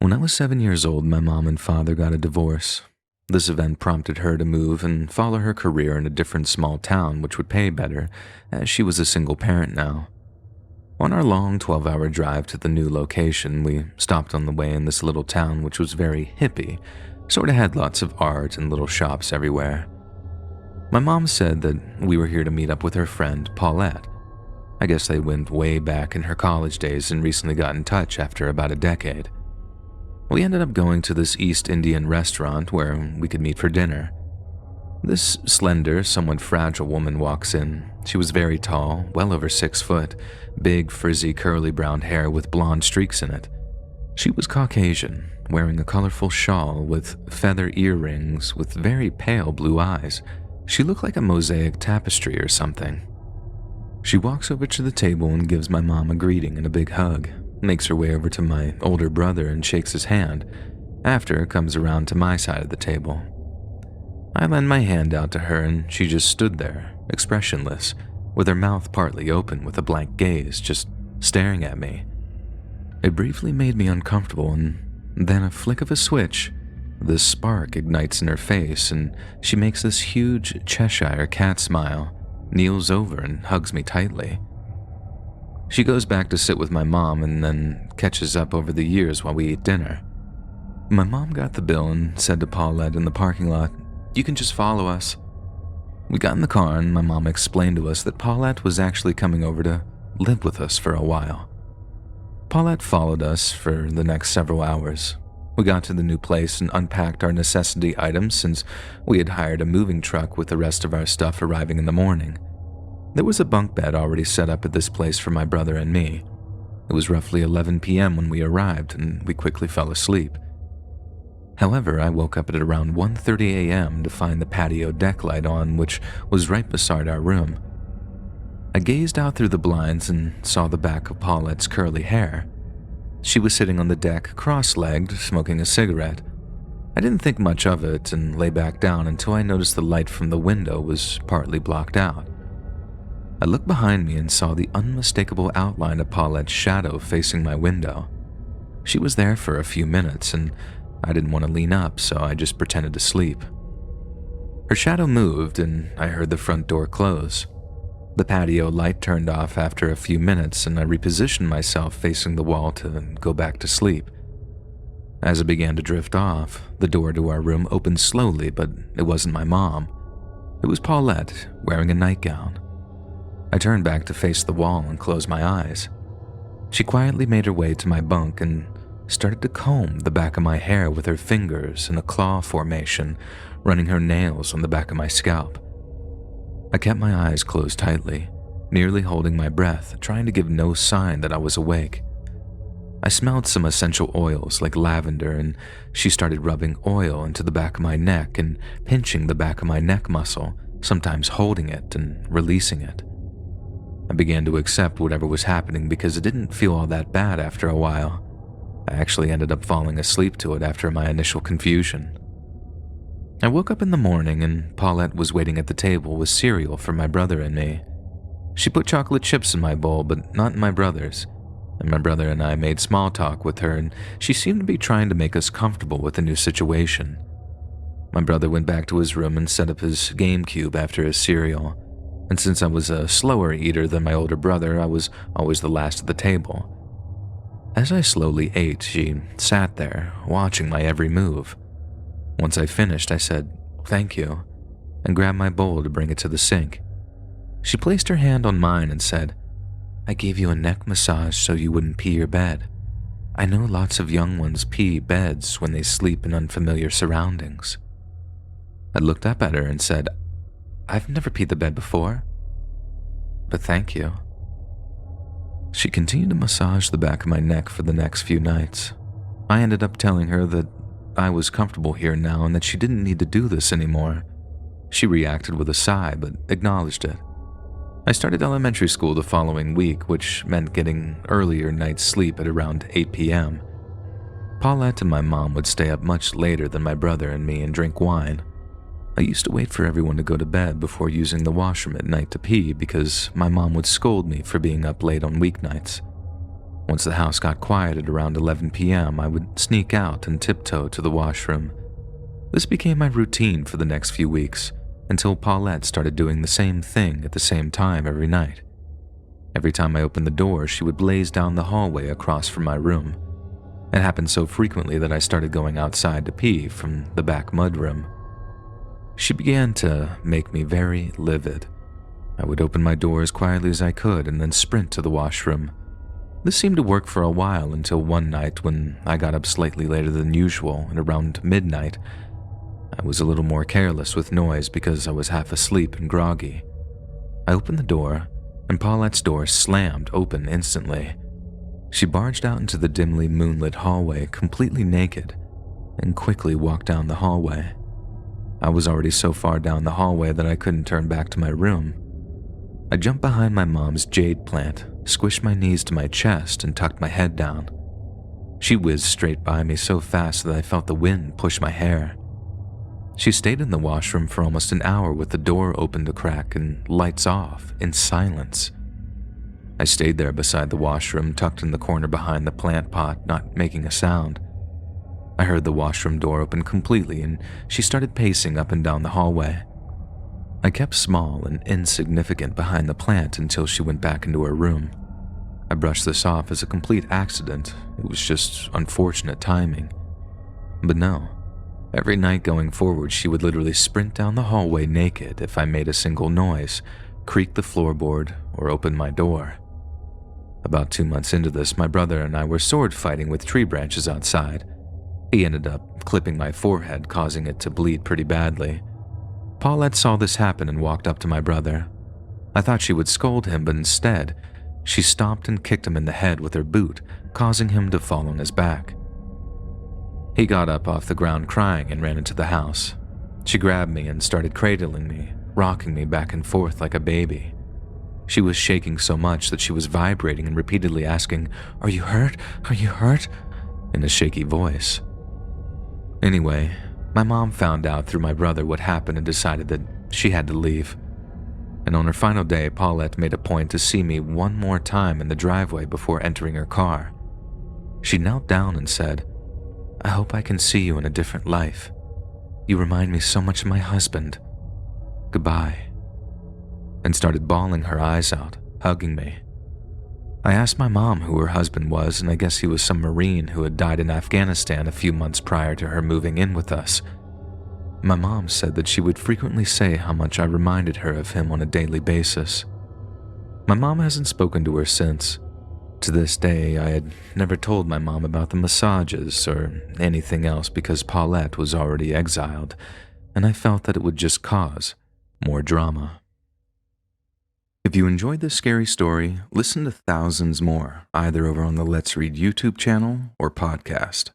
When I was 7 years old, my mom and father got a divorce. This event prompted her to move and follow her career in a different small town which would pay better, as she was a single parent now. On our long 12-hour drive to the new location, we stopped on the way in this little town which was very hippie, sorta had lots of art and little shops everywhere. My mom said that we were here to meet up with her friend, Paulette. I guess they went way back in her college days and recently got in touch after about a decade. We ended up going to this East Indian restaurant where we could meet for dinner. This slender, somewhat fragile woman walks in. She was very tall, well over 6 foot, big, frizzy, curly brown hair with blonde streaks in it. She was Caucasian, wearing a colorful shawl with feather earrings with very pale blue eyes. She looked like a mosaic tapestry or something. She walks over to the table and gives my mom a greeting and a big hug, makes her way over to my older brother and shakes his hand. After, comes around to my side of the table. I lend my hand out to her and she just stood there, expressionless, with her mouth partly open with a blank gaze, just staring at me. It briefly made me uncomfortable, and then a flick of a switch, this spark ignites in her face and she makes this huge Cheshire cat smile, kneels over and hugs me tightly. She goes back to sit with my mom and then catches up over the years while we eat dinner. My mom got the bill and said to Paulette in the parking lot, "You can just follow us." We got in the car and my mom explained to us that Paulette was actually coming over to live with us for a while. Paulette followed us for the next several hours. We got to the new place and unpacked our necessity items since we had hired a moving truck with the rest of our stuff arriving in the morning. There was a bunk bed already set up at this place for my brother and me. It was roughly 11 p.m. when we arrived and we quickly fell asleep. However, I woke up at around 1:30 a.m. to find the patio deck light on, which was right beside our room. I gazed out through the blinds and saw the back of Paulette's curly hair. She was sitting on the deck, cross-legged, smoking a cigarette. I didn't think much of it and lay back down until I noticed the light from the window was partly blocked out. I looked behind me and saw the unmistakable outline of Paulette's shadow facing my window. She was there for a few minutes and I didn't want to lean up, so I just pretended to sleep. Her shadow moved and I heard the front door close. The patio light turned off after a few minutes and I repositioned myself facing the wall to go back to sleep. As I began to drift off, the door to our room opened slowly, but it wasn't my mom. It was Paulette, wearing a nightgown. I turned back to face the wall and closed my eyes. She quietly made her way to my bunk and started to comb the back of my hair with her fingers in a claw formation, running her nails on the back of my scalp. I kept my eyes closed tightly, nearly holding my breath, trying to give no sign that I was awake. I smelled some essential oils like lavender, and she started rubbing oil into the back of my neck and pinching the back of my neck muscle, sometimes holding it and releasing it. I began to accept whatever was happening because it didn't feel all that bad after a while. I actually ended up falling asleep to it after my initial confusion. I woke up in the morning and Paulette was waiting at the table with cereal for my brother and me. She put chocolate chips in my bowl, but not in my brother's, and my brother and I made small talk with her and she seemed to be trying to make us comfortable with the new situation. My brother went back to his room and set up his GameCube after his cereal, and since I was a slower eater than my older brother, I was always the last at the table. As I slowly ate, she sat there, watching my every move. Once I finished, I said, "Thank you," and grabbed my bowl to bring it to the sink. She placed her hand on mine and said, "I gave you a neck massage so you wouldn't pee your bed. I know lots of young ones pee beds when they sleep in unfamiliar surroundings." I looked up at her and said, "I've never peed the bed before, but thank you." She continued to massage the back of my neck for the next few nights. I ended up telling her that I was comfortable here now and that she didn't need to do this anymore. She reacted with a sigh, but acknowledged it. I started elementary school the following week, which meant getting earlier night's sleep at around 8 p.m. Paulette and my mom would stay up much later than my brother and me and drink wine. I used to wait for everyone to go to bed before using the washroom at night to pee because my mom would scold me for being up late on weeknights. Once the house got quiet at around 11 p.m., I would sneak out and tiptoe to the washroom. This became my routine for the next few weeks, until Paulette started doing the same thing at the same time every night. Every time I opened the door, she would blaze down the hallway across from my room. It happened so frequently that I started going outside to pee from the back mudroom. She began to make me very livid. I would open my door as quietly as I could and then sprint to the washroom. This seemed to work for a while until one night when I got up slightly later than usual and around midnight. I was a little more careless with noise because I was half asleep and groggy. I opened the door, and Paulette's door slammed open instantly. She barged out into the dimly moonlit hallway completely naked and quickly walked down the hallway. I was already so far down the hallway that I couldn't turn back to my room. I jumped behind my mom's jade plant, squished my knees to my chest, and tucked my head down. She whizzed straight by me so fast that I felt the wind push my hair. She stayed in the washroom for almost an hour with the door open a crack and lights off in silence. I stayed there beside the washroom, tucked in the corner behind the plant pot, not making a sound. I heard the washroom door open completely and she started pacing up and down the hallway. I kept small and insignificant behind the plant until she went back into her room. I brushed this off as a complete accident. It was just unfortunate timing. But no, every night going forward, she would literally sprint down the hallway naked if I made a single noise, creak the floorboard, or open my door. About 2 months into this, my brother and I were sword fighting with tree branches outside. He ended up clipping my forehead, causing it to bleed pretty badly. Paulette saw this happen and walked up to my brother. I thought she would scold him, but instead, she stomped and kicked him in the head with her boot, causing him to fall on his back. He got up off the ground crying and ran into the house. She grabbed me and started cradling me, rocking me back and forth like a baby. She was shaking so much that she was vibrating and repeatedly asking, "Are you hurt? Are you hurt?" in a shaky voice. Anyway, my mom found out through my brother what happened and decided that she had to leave. And on her final day, Paulette made a point to see me one more time in the driveway before entering her car. She knelt down and said, "I hope I can see you in a different life. You remind me so much of my husband. Goodbye," and started bawling her eyes out, hugging me. I asked my mom who her husband was, and I guess he was some Marine who had died in Afghanistan a few months prior to her moving in with us. My mom said that she would frequently say how much I reminded her of him on a daily basis. My mom hasn't spoken to her since. To this day, I had never told my mom about the massages or anything else because Paulette was already exiled, and I felt that it would just cause more drama. If you enjoyed this scary story, listen to thousands more, either over on the Let's Read YouTube channel or podcast.